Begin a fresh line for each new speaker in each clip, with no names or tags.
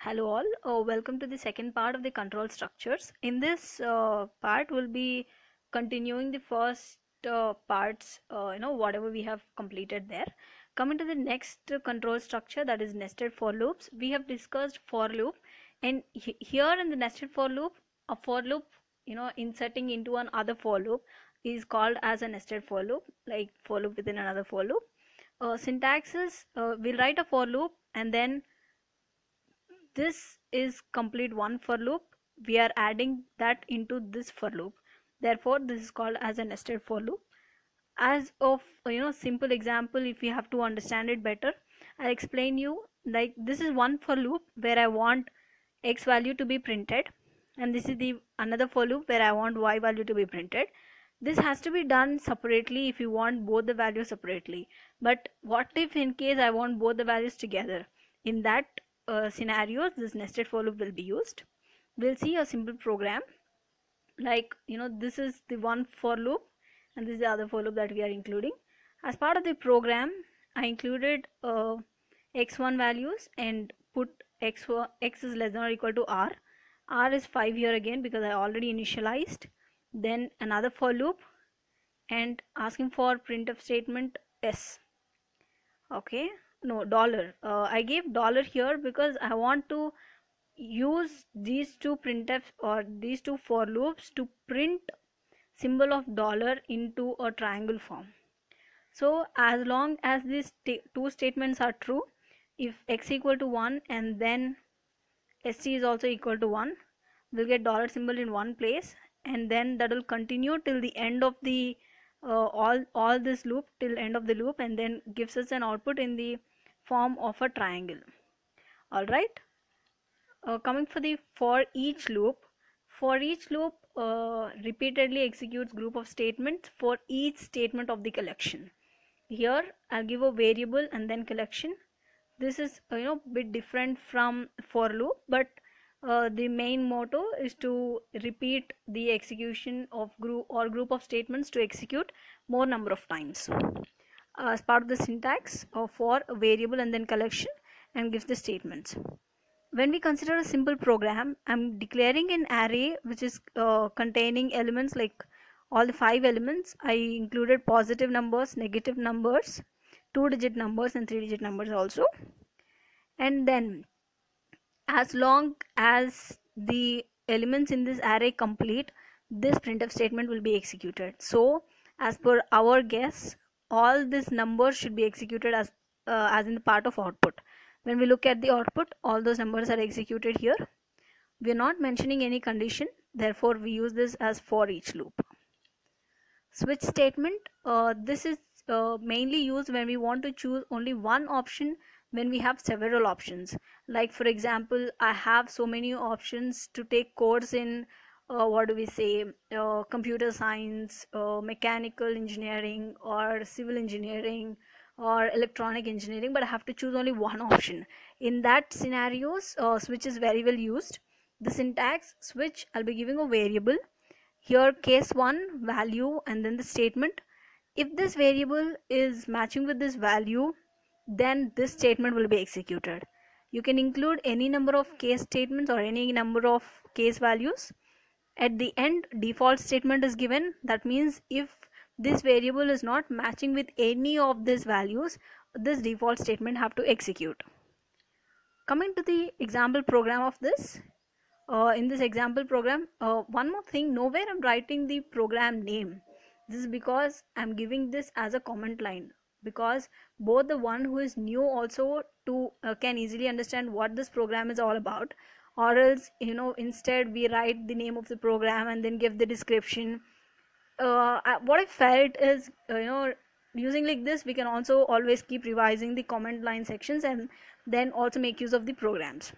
Hello all, welcome to the second part of the control structures. In this part, we'll be continuing the first parts, whatever we have completed there. Coming to the next control structure, that is nested for loops. We have discussed for loop, and here in the nested for loop, a for loop, inserting into another for loop is called as a nested for loop, like for loop within another for loop. Syntax is, we'll write a for loop and then this is complete one for loop. We are adding that into this for loop, therefore this is called as a nested for loop. As of simple example, if you have to understand it better, I'll explain you. Like, this is one for loop where I want x value to be printed, and this is the another for loop where I want y value to be printed. This has to be done separately if you want both the values separately. But what if in case I want both the values together? In that scenarios, this nested for loop will be used. We'll see a simple program like, this is the one for loop and this is the other for loop that we are including. As part of the program, I included x1 values and put x is less than or equal to r is 5 here again because I already initialized. Then another for loop and asking for printf statement s. Okay, no, dollar. I gave dollar here because I want to use these two printf or these two for loops to print symbol of dollar into a triangle form. So as long as these two statements are true, if x equal to 1 and then st is also equal to 1, we'll get dollar symbol in one place, and then that will continue till the end of the all this loop, till end of the loop, and then gives us an output in the form of a triangle. All right. Coming for each loop, repeatedly executes group of statements for each statement of the collection. Here I'll give a variable and then collection. This is bit different from for loop, but the main motto is to repeat the execution of group of statements to execute more number of times. As part of the syntax for a variable and then collection, and gives the statements. When we consider a simple program, I'm declaring an array which is containing elements like all the 5 elements. I included positive numbers, negative numbers, 2-digit numbers and 3-digit numbers also. And then as long as the elements in this array complete, this printf statement will be executed. So as per our guess, all these numbers should be executed as in the part of output. When we look at the output, all those numbers are executed here. We are not mentioning any condition, therefore we use this as for each loop. Switch statement, this is mainly used when we want to choose only one option when we have several options. Like, for example, I have so many options to take course in computer science, mechanical engineering, or civil engineering, or electronic engineering, but I have to choose only one option. In that scenarios, switch is very well used. The syntax switch, I'll be giving a variable here, case 1 value, and then the statement. If this variable is matching with this value, then this statement will be executed. You can include any number of case statements or any number of case values. At the end, default statement is given. That means if this variable is not matching with any of these values, this default statement have to execute. Coming to the example program of this, in this example program, one more thing, nowhere I'm writing the program name. This is because I'm giving this as a comment line, because both the one who is new also to can easily understand what this program is all about, or else instead we write the name of the program and then give the description. What I felt is using like this, we can also always keep revising the comment line sections and then also make use of the programs.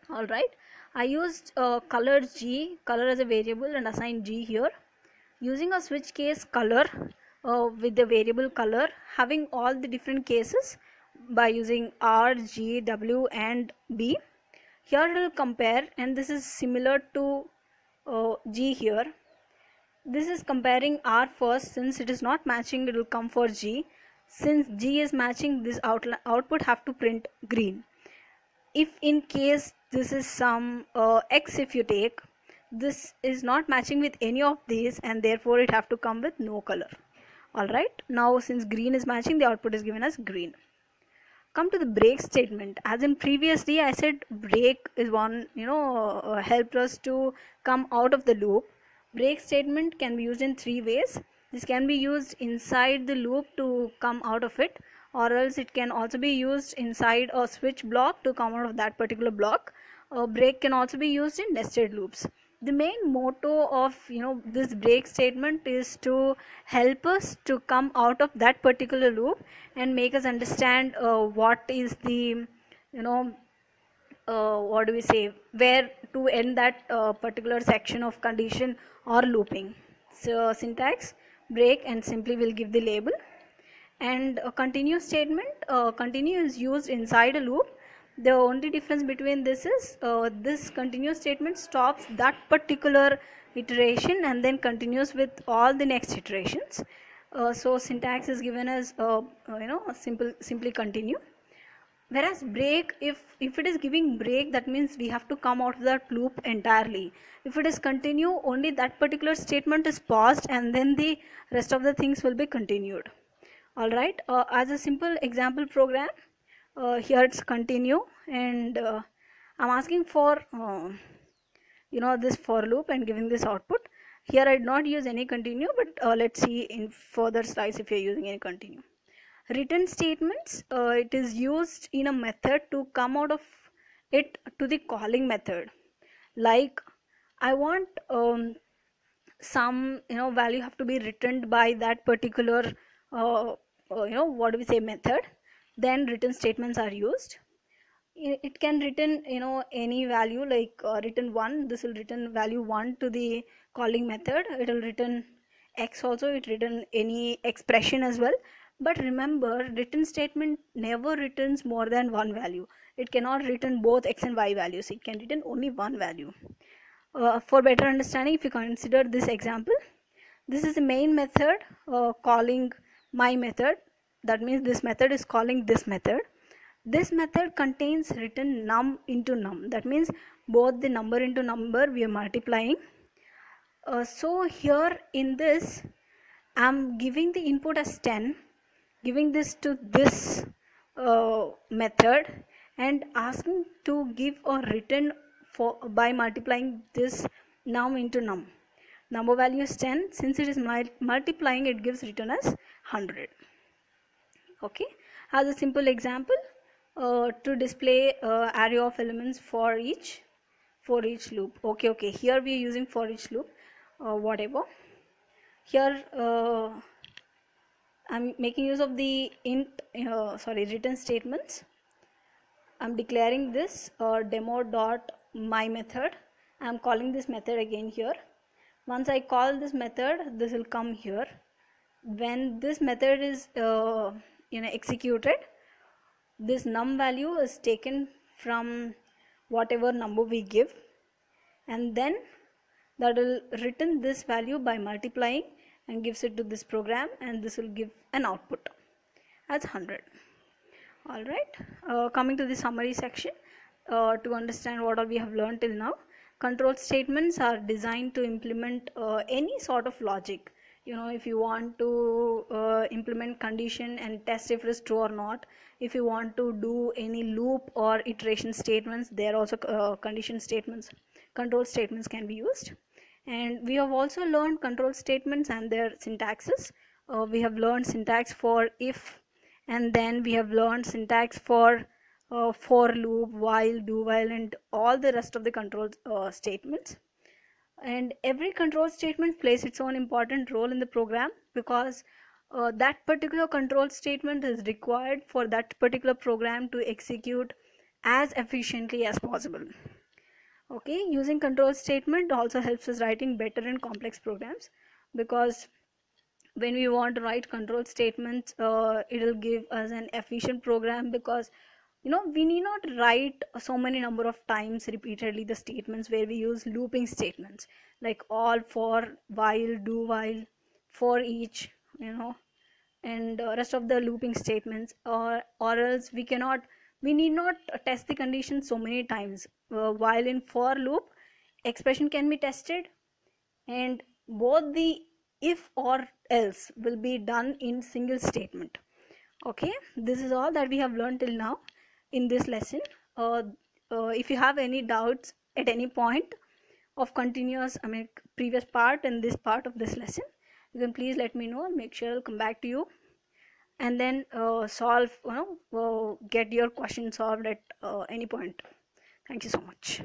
All right, I used color as a variable and assigned G here, using a switch case color with the variable color, having all the different cases by using R, G, W and B. Here it will compare, and this is similar to G here. This is comparing R first. Since it is not matching, it will come for G. Since G is matching, this output have to print green. If in case this is some x. If you take, this is not matching with any of these, and therefore it have to come with no color. All right, now since green is matching, the output is given as green. Come to the break statement. As in previously I said, break is one, helped us to come out of the loop. Break statement can be used in three ways. This can be used inside the loop to come out of it, or else it can also be used inside a switch block to come out of that particular block. Break can also be used in nested loops. The main motto of this break statement is to help us to come out of that particular loop and make us understand what is the what do we say, where to end that particular section of condition or looping. So syntax break and simply will give the label. And a continue statement, continue is used inside a loop. The only difference between this is this continue statement stops that particular iteration and then continues with all the next iterations. So syntax is given as simply continue. Whereas break, if it is giving break, that means we have to come out of that loop entirely. If it is continue, only that particular statement is paused and then the rest of the things will be continued. All right, as a simple example program, here it's continue, and I'm asking for this for loop and giving this output. Here I did not use any continue, but let's see in further slides if you're using any continue. Return statements, it is used in a method to come out of it to the calling method. Like I want some value have to be returned by that particular what do we say, method, then return statements are used. It can return any value, like return 1, this will return value 1 to the calling method. It will return x also, it return any expression as well. But remember, return statement never returns more than one value. It cannot return both x and y values, it can return only one value. For better understanding, if you consider this example, this is the main method calling my method. That means this method is calling this method. This method contains return num into num. That means both the number into number we are multiplying. So here in this, I am giving the input as 10, giving this to this method and asking to give a return for by multiplying this num into num. Number value is 10. Since it is multiplying, it gives return as 100. Okay, as a simple example, to display array of elements for each loop. Okay, here we are using for each loop, whatever. Here I'm making use of the return statements. I'm declaring this demo dot my method. I'm calling this method again here. Once I call this method, this will come here. When this method is executed, this num value is taken from whatever number we give, and then that will return this value by multiplying and gives it to this program, and this will give an output as 100. All right, coming to the summary section, to understand what all we have learned till now. Control statements are designed to implement any sort of logic. If you want to implement condition and test if it is true or not, if you want to do any loop or iteration statements, there also condition statements, control statements can be used. And we have also learned control statements and their syntaxes. We have learned syntax for if, and then we have learned syntax for loop, while, do while, and all the rest of the control statements. And every control statement plays its own important role in the program, because that particular control statement is required for that particular program to execute as efficiently as possible. Okay, using control statement also helps us writing better and complex programs, because when we want to write control statements, it will give us an efficient program, because we need not write so many number of times repeatedly the statements where we use looping statements like all, for, while, do while, for each, and rest of the looping statements, or else we cannot we need not test the condition so many times. While in for loop, expression can be tested, and both the if or else will be done in single statement. Okay, this is all that we have learned till now in this lesson. uh, if you have any doubts at any point of continuous, I mean previous part and this part of this lesson, you can please let me know. I'll make sure I'll come back to you, and then solve, get your question solved at any point. Thank you so much.